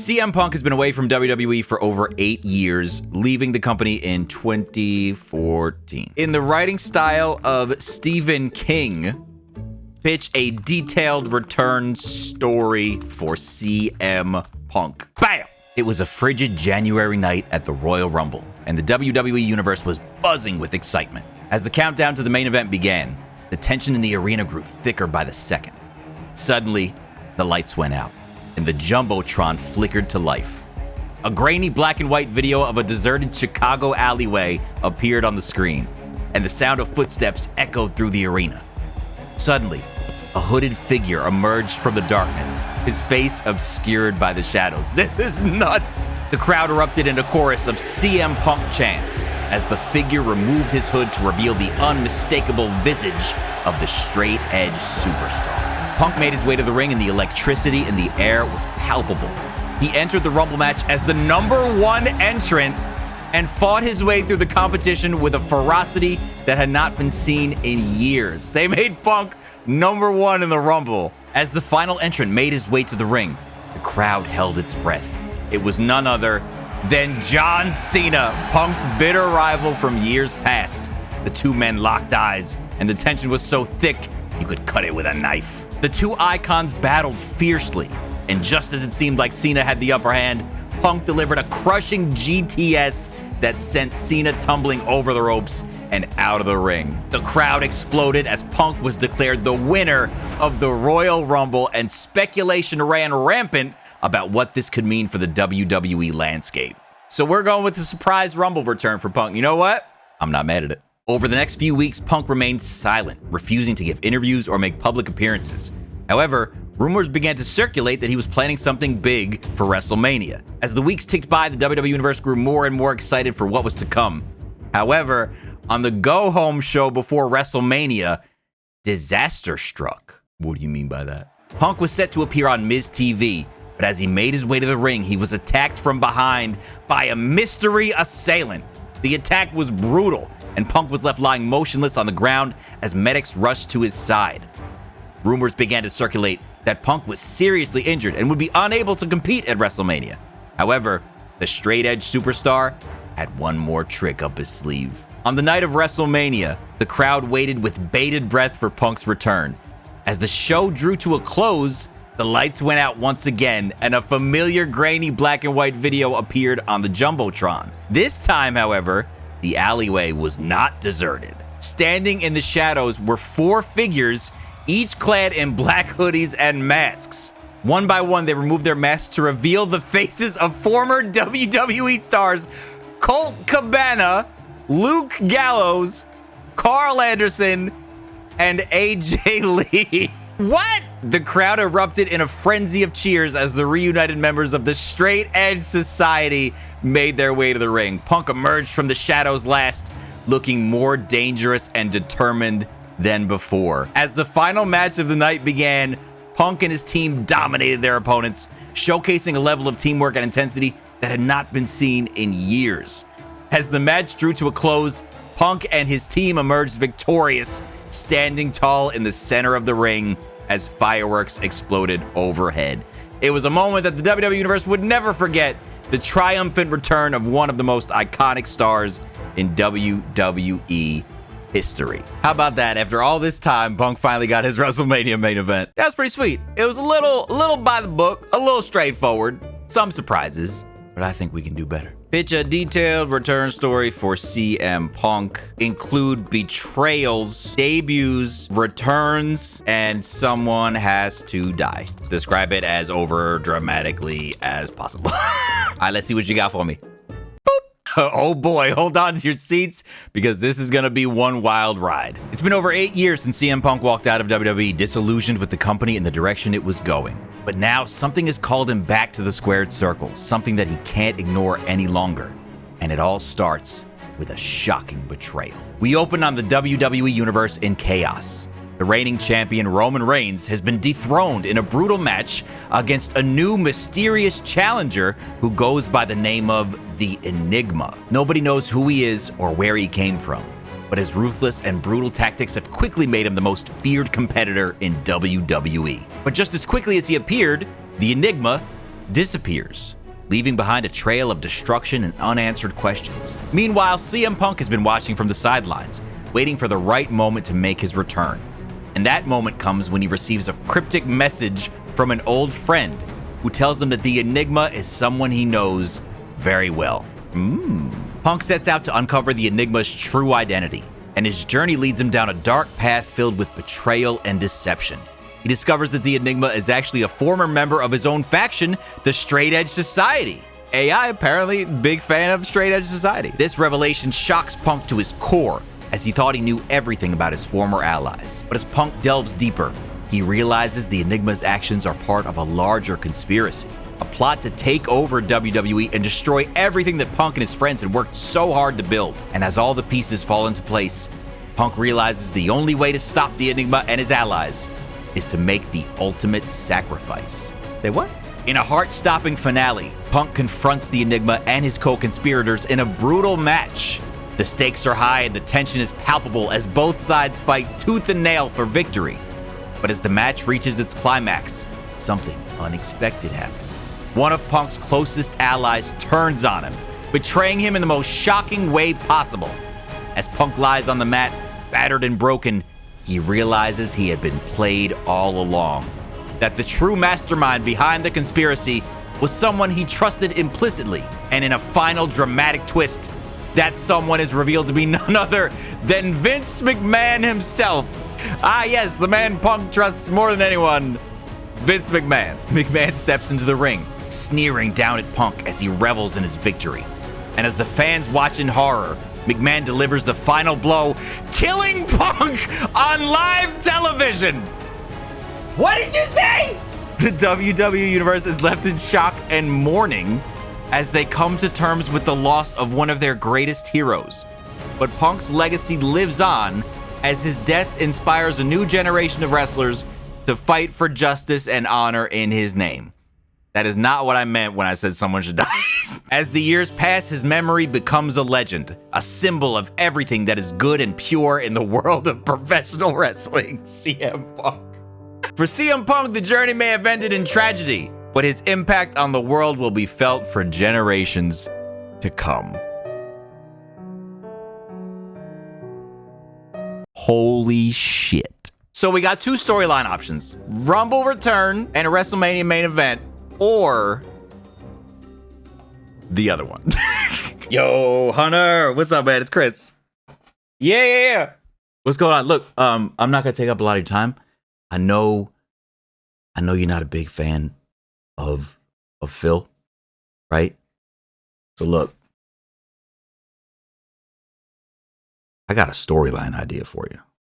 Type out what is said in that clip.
CM Punk has been away from WWE for over 8 years, leaving the company in 2014. In the writing style of Stephen King, pitch a detailed return story for CM Punk. Bam! It was a frigid January night at the Royal Rumble, and the WWE Universe was buzzing with excitement. As the countdown to the main event began, the tension in the arena grew thicker by the second. Suddenly, the lights went out, and the Jumbotron flickered to life. A grainy black and white video of a deserted Chicago alleyway appeared on the screen, and the sound of footsteps echoed through the arena. Suddenly, a hooded figure emerged from the darkness, his face obscured by the shadows. This is nuts! The crowd erupted in a chorus of CM Punk chants as the figure removed his hood to reveal the unmistakable visage of the straight-edge superstar. Punk made his way to the ring, and the electricity in the air was palpable. He entered the Rumble match as the #1 entrant and fought his way through the competition with a ferocity that had not been seen in years. They made Punk #1 in the Rumble. As the final entrant made his way to the ring, the crowd held its breath. It was none other than John Cena, Punk's bitter rival from years past. The two men locked eyes, and the tension was so thick you could cut it with a knife. The two icons battled fiercely, and just as it seemed like Cena had the upper hand, Punk delivered a crushing GTS that sent Cena tumbling over the ropes and out of the ring. The crowd exploded as Punk was declared the winner of the Royal Rumble, and speculation ran rampant about what this could mean for the WWE landscape. So we're going with the surprise Rumble return for Punk. You know what? I'm not mad at it. Over the next few weeks, Punk remained silent, refusing to give interviews or make public appearances. However, rumors began to circulate that he was planning something big for WrestleMania. As the weeks ticked by, the WWE Universe grew more and more excited for what was to come. However, on the go-home show before WrestleMania, disaster struck. What do you mean by that? Punk was set to appear on Miz TV, but as he made his way to the ring, he was attacked from behind by a mystery assailant. The attack was brutal, and Punk was left lying motionless on the ground as medics rushed to his side. Rumors began to circulate that Punk was seriously injured and would be unable to compete at WrestleMania. However, the straight-edge superstar had one more trick up his sleeve. On the night of WrestleMania, the crowd waited with bated breath for Punk's return. As the show drew to a close, the lights went out once again, and a familiar grainy black and white video appeared on the Jumbotron. This time, however, the alleyway was not deserted. Standing in the shadows were 4 figures, each clad in black hoodies and masks. One by one, they removed their masks to reveal the faces of former WWE stars Colt Cabana, Luke Gallows, Carl Anderson, and AJ Lee. What? The crowd erupted in a frenzy of cheers as the reunited members of the Straight Edge Society made their way to the ring. Punk emerged from the shadows last, looking more dangerous and determined than before. As the final match of the night began, Punk and his team dominated their opponents, showcasing a level of teamwork and intensity that had not been seen in years. As the match drew to a close, Punk and his team emerged victorious, standing tall in the center of the ring as fireworks exploded overhead. It was a moment that the WWE Universe would never forget, the triumphant return of one of the most iconic stars in WWE history. How about that? After all this time, Punk finally got his WrestleMania main event. That was pretty sweet. It was a little by the book, a little straightforward, some surprises, but I think we can do better. Pitch a detailed return story for CM Punk. Include betrayals, debuts, returns, and someone has to die. Describe it as over dramatically as possible. All right, let's see what you got for me. Oh boy, hold on to your seats because this is gonna be one wild ride. It's been over 8 years since CM Punk walked out of WWE, disillusioned with the company and the direction it was going. But now something has called him back to the squared circle, something that he can't ignore any longer. And it all starts with a shocking betrayal. We open on the WWE Universe in chaos. The reigning champion Roman Reigns has been dethroned in a brutal match against a new mysterious challenger who goes by the name of the Enigma. Nobody knows who he is or where he came from, but his ruthless and brutal tactics have quickly made him the most feared competitor in WWE. But just as quickly as he appeared, the Enigma disappears, leaving behind a trail of destruction and unanswered questions. Meanwhile, CM Punk has been watching from the sidelines, waiting for the right moment to make his return. And that moment comes when he receives a cryptic message from an old friend who tells him that the Enigma is someone he knows very well. Punk sets out to uncover the Enigma's true identity, and his journey leads him down a dark path filled with betrayal and deception. He discovers that the Enigma is actually a former member of his own faction, the Straight Edge Society. AI apparently big fan of Straight Edge Society. This revelation shocks Punk to his core, as he thought he knew everything about his former allies. But as Punk delves deeper, he realizes the Enigma's actions are part of a larger conspiracy, a plot to take over WWE and destroy everything that Punk and his friends had worked so hard to build. And as all the pieces fall into place, Punk realizes the only way to stop the Enigma and his allies is to make the ultimate sacrifice. Say what? In a heart-stopping finale, Punk confronts the Enigma and his co-conspirators in a brutal match. The stakes are high and the tension is palpable as both sides fight tooth and nail for victory. But as the match reaches its climax, something unexpected happens. One of Punk's closest allies turns on him, betraying him in the most shocking way possible. As Punk lies on the mat, battered and broken, he realizes he had been played all along. That the true mastermind behind the conspiracy was someone he trusted implicitly. And in a final dramatic twist, that someone is revealed to be none other than Vince McMahon himself. Ah yes, the man Punk trusts more than anyone, Vince McMahon. McMahon steps into the ring, sneering down at Punk as he revels in his victory. And as the fans watch in horror, McMahon delivers the final blow, killing Punk on live television. What did you say? The WWE Universe is left in shock and mourning as they come to terms with the loss of one of their greatest heroes. But Punk's legacy lives on as his death inspires a new generation of wrestlers to fight for justice and honor in his name. That is not what I meant when I said someone should die. As the years pass, his memory becomes a legend, a symbol of everything that is good and pure in the world of professional wrestling. CM Punk. For CM Punk, the journey may have ended in tragedy, but his impact on the world will be felt for generations to come. Holy shit. So we got two storyline options: Rumble return and a WrestleMania main event, or the other one. Yo, Hunter, what's up, man? It's Chris. Yeah. What's going on? Look, I'm not gonna take up a lot of your time. I know you're not a big fan of Phil, right? So look, I got a storyline idea for you.